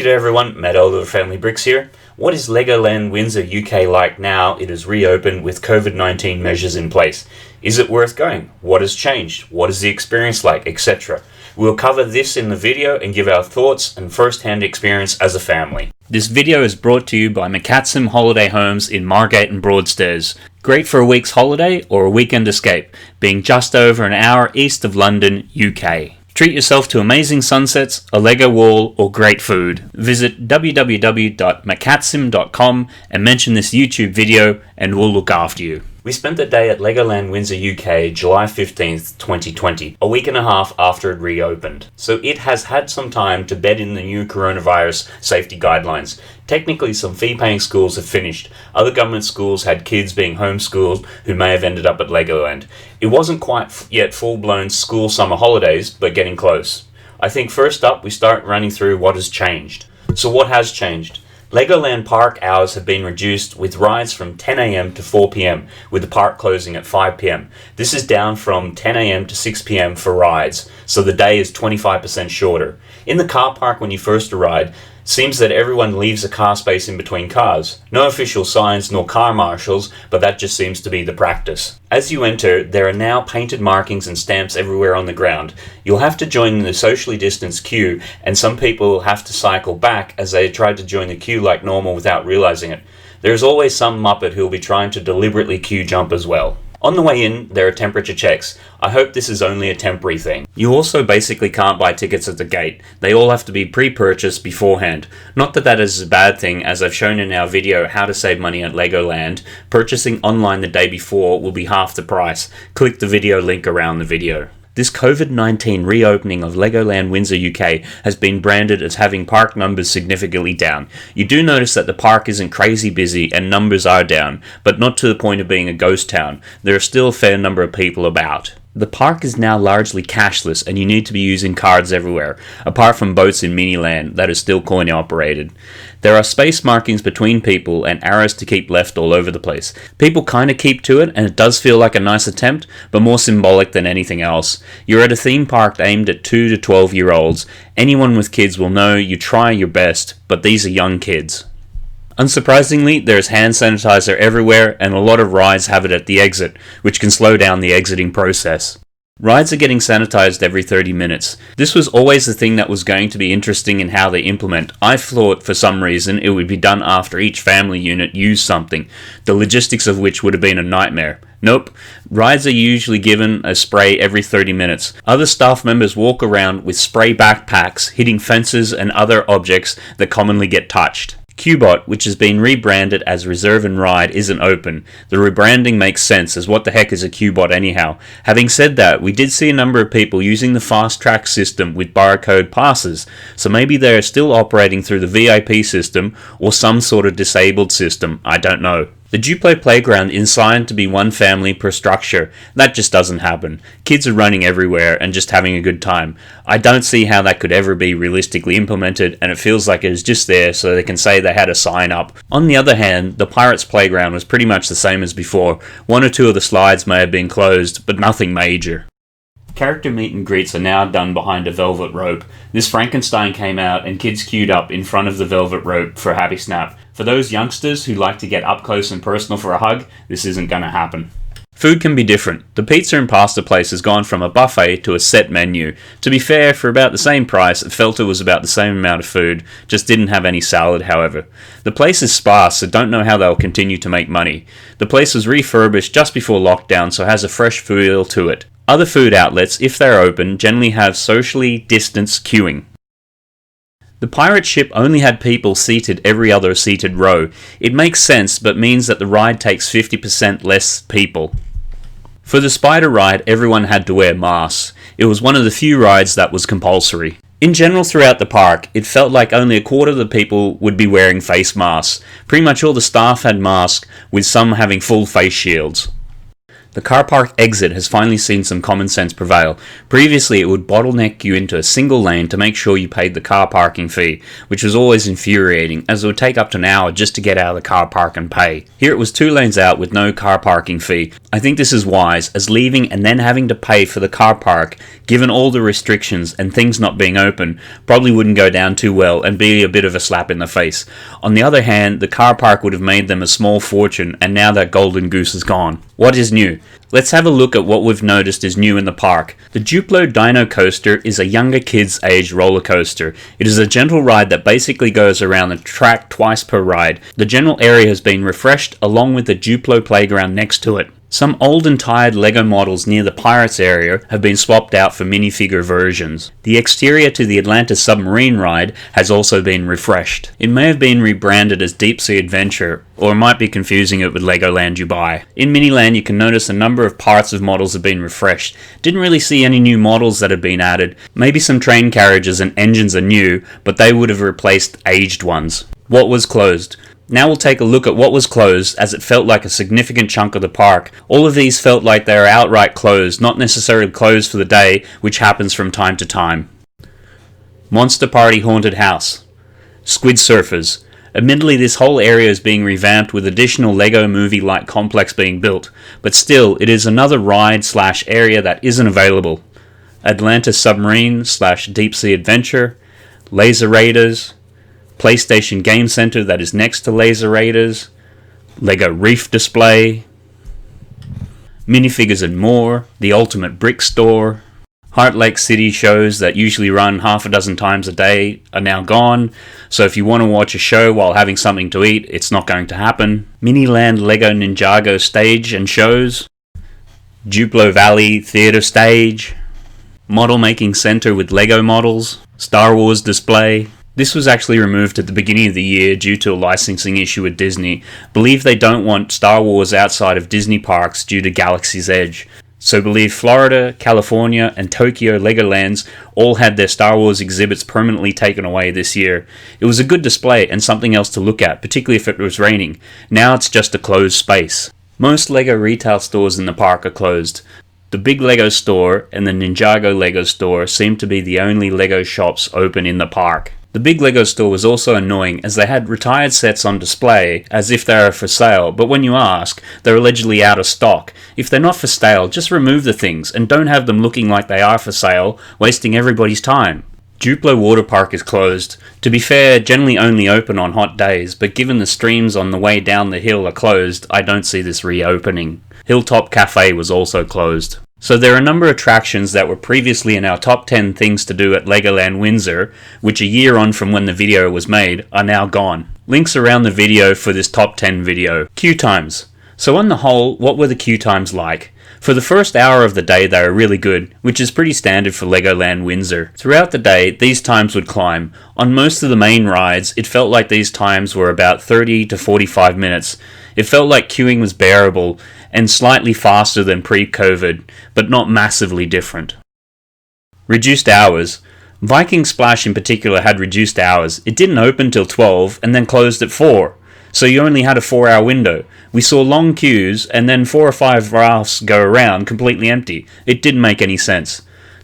G'day everyone, Matt Older of Family Bricks here. What is LEGOLAND Windsor UK like now it is reopened with COVID-19 measures in place? Is it worth going? What has changed? What is the experience like, etc.? We'll cover this in the video and give our thoughts and first-hand experience as a family. This video is brought to you by McCatsim Holiday Homes in Margate and Broadstairs. Great for a week's holiday or a weekend escape, being just over an hour east of London, UK. Treat yourself to amazing sunsets, a Lego wall, or great food. Visit www.macatsim.com and mention this YouTube video and we'll look after you. We spent the day at LEGOLAND Windsor UK July 15th, 2020, a week and a half after it reopened. So it has had some time to bed in the new coronavirus safety guidelines. Technically, some fee-paying schools have finished. Other government schools had kids being homeschooled who may have ended up at LEGOLAND. It wasn't quite yet full-blown school summer holidays, but getting close. I think first up, we start running through what has changed. So what has changed? LEGOLAND park hours have been reduced with rides from 10 AM to 4 PM, with the park closing at 5 PM. This is down from 10 AM to 6 PM for rides, so the day is 25% shorter. In the car park when you first arrive, seems that everyone leaves a car space in between cars. No official signs nor car marshals, but that just seems to be the practice. As you enter, there are now painted markings and stamps everywhere on the ground. You'll have to join the socially distanced queue, and some people will have to cycle back as they try to join the queue like normal without realizing it. There's always some muppet who will be trying to deliberately queue jump as well. On the way in, there are temperature checks. I hope this is only a temporary thing. You also basically can't buy tickets at the gate. They all have to be pre-purchased beforehand. Not that that is a bad thing, as I've shown in our video how to save money at LEGOLAND. Purchasing online the day before will be half the price. Click the video link around the video. This COVID-19 reopening of LEGOLAND Windsor UK has been branded as having park numbers significantly down. You do notice that the park isn't crazy busy and numbers are down, but not to the point of being a ghost town. There are still a fair number of people about. The park is now largely cashless and you need to be using cards everywhere, apart from boats in Miniland that is still coin operated. There are space markings between people and arrows to keep left all over the place. People kinda keep to it and it does feel like a nice attempt, but more symbolic than anything else. You're at a theme park aimed at 2 to 12-year-olds. Anyone with kids will know you try your best, but these are young kids. Unsurprisingly, there's hand sanitizer everywhere and a lot of rides have it at the exit, which can slow down the exiting process. Rides are getting sanitized every 30 minutes. This was always the thing that was going to be interesting in how they implement. I thought for some reason it would be done after each family unit used something, the logistics of which would have been a nightmare. Nope, rides are usually given a spray every 30 minutes. Other staff members walk around with spray backpacks, hitting fences and other objects that commonly get touched. Qbot, which has been rebranded as Reserve and Ride, isn't open. The rebranding makes sense, as what the heck is a Qbot anyhow? Having said that, we did see a number of people using the fast track system with barcode passes, so maybe they are still operating through the VIP system or some sort of disabled system, I don't know. The Duplo playground is designed to be one family per structure. That just doesn't happen. Kids are running everywhere and just having a good time. I don't see how that could ever be realistically implemented, and it feels like it is just there so they can say they had a sign up. On the other hand, the Pirates playground was pretty much the same as before. One or two of the slides may have been closed, but nothing major. Character meet and greets are now done behind a velvet rope. This Frankenstein came out and kids queued up in front of the velvet rope for a happy snap. For those youngsters who like to get up close and personal for a hug, this isn't gonna happen. Food can be different. The pizza and pasta place has gone from a buffet to a set menu. To be fair, for about the same price, it felt it was about the same amount of food, just didn't have any salad however. The place is sparse, so don't know how they'll continue to make money. The place was refurbished just before lockdown, so has a fresh feel to it. Other food outlets, if they're open, generally have socially distanced queuing. The pirate ship only had people seated every other seated row. It makes sense, but means that the ride takes 50% less people. For the spider ride, everyone had to wear masks. It was one of the few rides that was compulsory. In general throughout the park, it felt like only a quarter of the people would be wearing face masks. Pretty much all the staff had masks, with some having full face shields. The car park exit has finally seen some common sense prevail. Previously, it would bottleneck you into a single lane to make sure you paid the car parking fee, which was always infuriating, as it would take up to an hour just to get out of the car park and pay. Here it was 2 lanes out with no car parking fee. I think this is wise, as leaving and then having to pay for the car park, given all the restrictions and things not being open, probably wouldn't go down too well and be a bit of a slap in the face. On the other hand, the car park would have made them a small fortune, and now that golden goose is gone. What is new? Let's have a look at what we've noticed is new in the park. The Duplo Dino Coaster is a younger kids age roller coaster. It is a gentle ride that basically goes around the track twice per ride. The general area has been refreshed along with the Duplo playground next to it. Some old and tired LEGO models near the Pirates area have been swapped out for minifigure versions. The exterior to the Atlantis submarine ride has also been refreshed. It may have been rebranded as Deep Sea Adventure, or might be confusing it with Legoland Dubai. In Miniland you can notice a number of parts of models have been refreshed. Didn't really see any new models that have been added. Maybe some train carriages and engines are new, but they would have replaced aged ones. What was closed? Now we'll take a look at what was closed, as it felt like a significant chunk of the park. All of these felt like they are outright closed, not necessarily closed for the day, which happens from time to time. Monster Party Haunted House. Squid Surfers. Admittedly, this whole area is being revamped with additional LEGO movie-like complex being built, but still, it is another ride/area that isn't available. Atlantis Submarine / Deep Sea Adventure. Laser Raiders. PlayStation Game Center that is next to Laser Raiders, LEGO Reef Display, Minifigures and More, the Ultimate Brick Store, Heart Lake City shows that usually run half a dozen times a day are now gone, so if you want to watch a show while having something to eat, it's not going to happen. Miniland LEGO Ninjago stage and shows, Duplo Valley Theatre Stage, Model Making Center with LEGO models, Star Wars display. This was actually removed at the beginning of the year due to a licensing issue with Disney. Believe they don't want Star Wars outside of Disney parks due to Galaxy's Edge. So believe Florida, California, and Tokyo Legolands all had their Star Wars exhibits permanently taken away this year. It was a good display and something else to look at, particularly if it was raining. Now it's just a closed space. Most LEGO retail stores in the park are closed. The Big LEGO store and the Ninjago LEGO store seem to be the only LEGO shops open in the park. The Big LEGO store was also annoying, as they had retired sets on display as if they are for sale, but when you ask, they're allegedly out of stock. If they're not for sale, just remove the things and don't have them looking like they are for sale, wasting everybody's time. Duplo Water Park is closed. To be fair, generally only open on hot days, but given the streams on the way down the hill are closed, I don't see this reopening. Hilltop Cafe was also closed. So there are a number of attractions that were previously in our top 10 things to do at Legoland Windsor, which a year on from when the video was made, are now gone. Links around the video for this top 10 video. Queue times. So on the whole, what were the queue times like? For the first hour of the day they were really good, which is pretty standard for Legoland Windsor. Throughout the day, these times would climb. On most of the main rides, it felt like these times were about 30 to 45 minutes. It felt like queuing was bearable, and slightly faster than pre-COVID, but not massively different. Reduced hours. Viking Splash in particular had reduced hours. It didn't open till 12 and then closed at 4, so you only had a 4-hour window. We saw long queues and then 4 or 5 rafts go around completely empty. It didn't make any sense.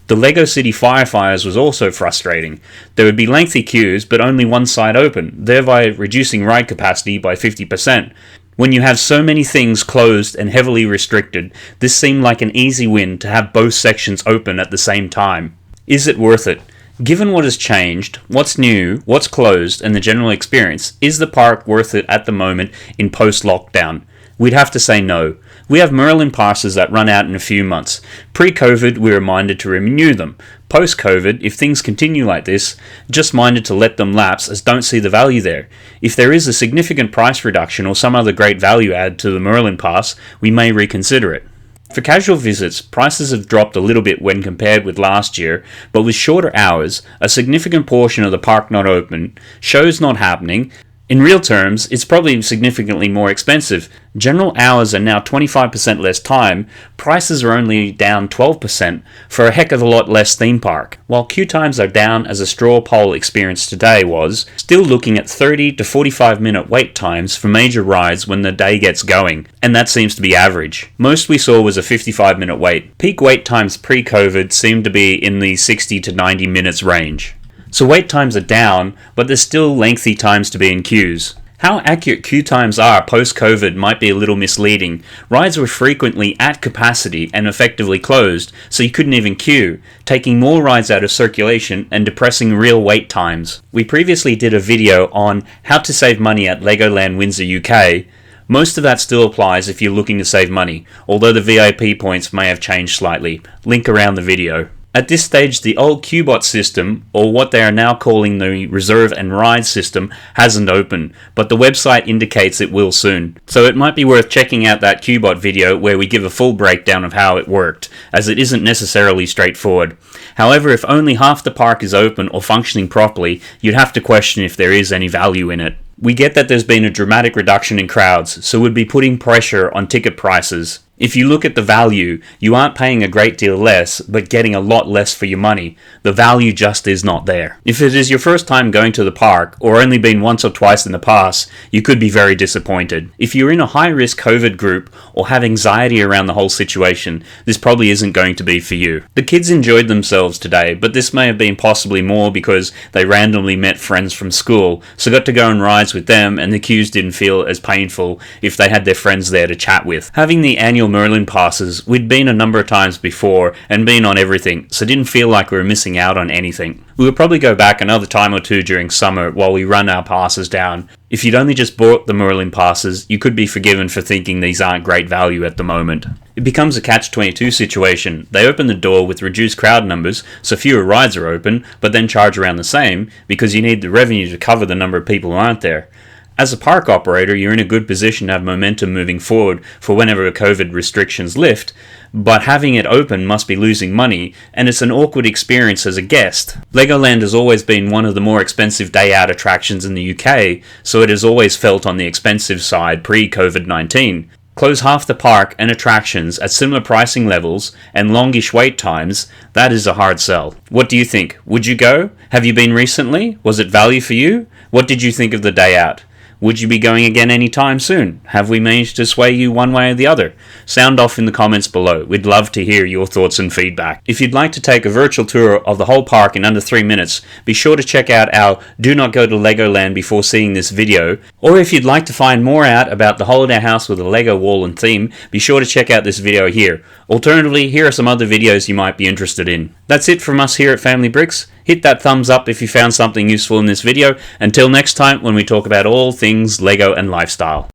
The LEGO City Firefires was also frustrating. There would be lengthy queues but only one side open, thereby reducing ride capacity by 50%. When you have so many things closed and heavily restricted, this seemed like an easy win to have both sections open at the same time. Is it worth it? Given what has changed, what's new, what's closed, and the general experience, is the park worth it at the moment in post-lockdown? We'd have to say no. We have Merlin Passes that run out in a few months. Pre-COVID, we were minded to renew them. Post-COVID, if things continue like this, just minded to let them lapse as don't see the value there. If there is a significant price reduction or some other great value add to the Merlin Pass, we may reconsider it. For casual visits, prices have dropped a little bit when compared with last year, but with shorter hours, a significant portion of the park not open, shows not happening, In real terms, it's probably significantly more expensive. General hours are now 25% less time, prices are only down 12% for a heck of a lot less theme park. While queue times are down as a straw poll experience today was, still looking at 30 to 45 minute wait times for major rides when the day gets going, and that seems to be average. Most we saw was a 55-minute wait. Peak wait times pre-COVID seemed to be in the 60 to 90 minutes range. So wait times are down, but there's still lengthy times to be in queues. How accurate queue times are post-COVID might be a little misleading. Rides were frequently at capacity and effectively closed, so you couldn't even queue, taking more rides out of circulation and depressing real wait times. We previously did a video on how to save money at LEGOLAND Windsor UK. Most of that still applies if you're looking to save money, although the VIP points may have changed slightly. Link around the video. At this stage, the old QBot system, or what they are now calling the Reserve and Ride system, hasn't opened, but the website indicates it will soon. So it might be worth checking out that QBot video where we give a full breakdown of how it worked, as it isn't necessarily straightforward. However, if only half the park is open or functioning properly, you'd have to question if there is any value in it. We get that there's been a dramatic reduction in crowds, so we'd be putting pressure on ticket prices. If you look at the value, you aren't paying a great deal less, but getting a lot less for your money. The value just is not there. If it is your first time going to the park, or only been once or twice in the past, you could be very disappointed. If you're in a high-risk COVID group, or have anxiety around the whole situation, this probably isn't going to be for you. The kids enjoyed themselves today, but this may have been possibly more because they randomly met friends from school, so got to go on rides with them, and the queues didn't feel as painful if they had their friends there to chat with. Having the annual Merlin Passes, we'd been a number of times before and been on everything, so didn't feel like we were missing out on anything. We would probably go back another time or two during summer while we run our passes down. If you'd only just bought the Merlin Passes, you could be forgiven for thinking these aren't great value at the moment. It becomes a catch-22 situation. They open the door with reduced crowd numbers, so fewer rides are open, but then charge around the same because you need the revenue to cover the number of people who aren't there. As a park operator, you're in a good position to have momentum moving forward for whenever COVID restrictions lift, but having it open must be losing money, and it's an awkward experience as a guest. Legoland has always been one of the more expensive day-out attractions in the UK, so it has always felt on the expensive side pre-COVID-19. Close half the park and attractions at similar pricing levels and longish wait times, that is a hard sell. What do you think? Would you go? Have you been recently? Was it value for you? What did you think of the day out? Would you be going again anytime soon? Have we managed to sway you one way or the other? Sound off in the comments below. We'd love to hear your thoughts and feedback. If you'd like to take a virtual tour of the whole park in under 3 minutes, be sure to check out our Do Not Go to Legoland Before Seeing This video. Or if you'd like to find more out about the holiday house with a Lego wall and theme, be sure to check out this video here. Alternatively, here are some other videos you might be interested in. That's it from us here at Family Bricks. Hit that thumbs up if you found something useful in this video. Until next time, when we talk about all things Lego and lifestyle.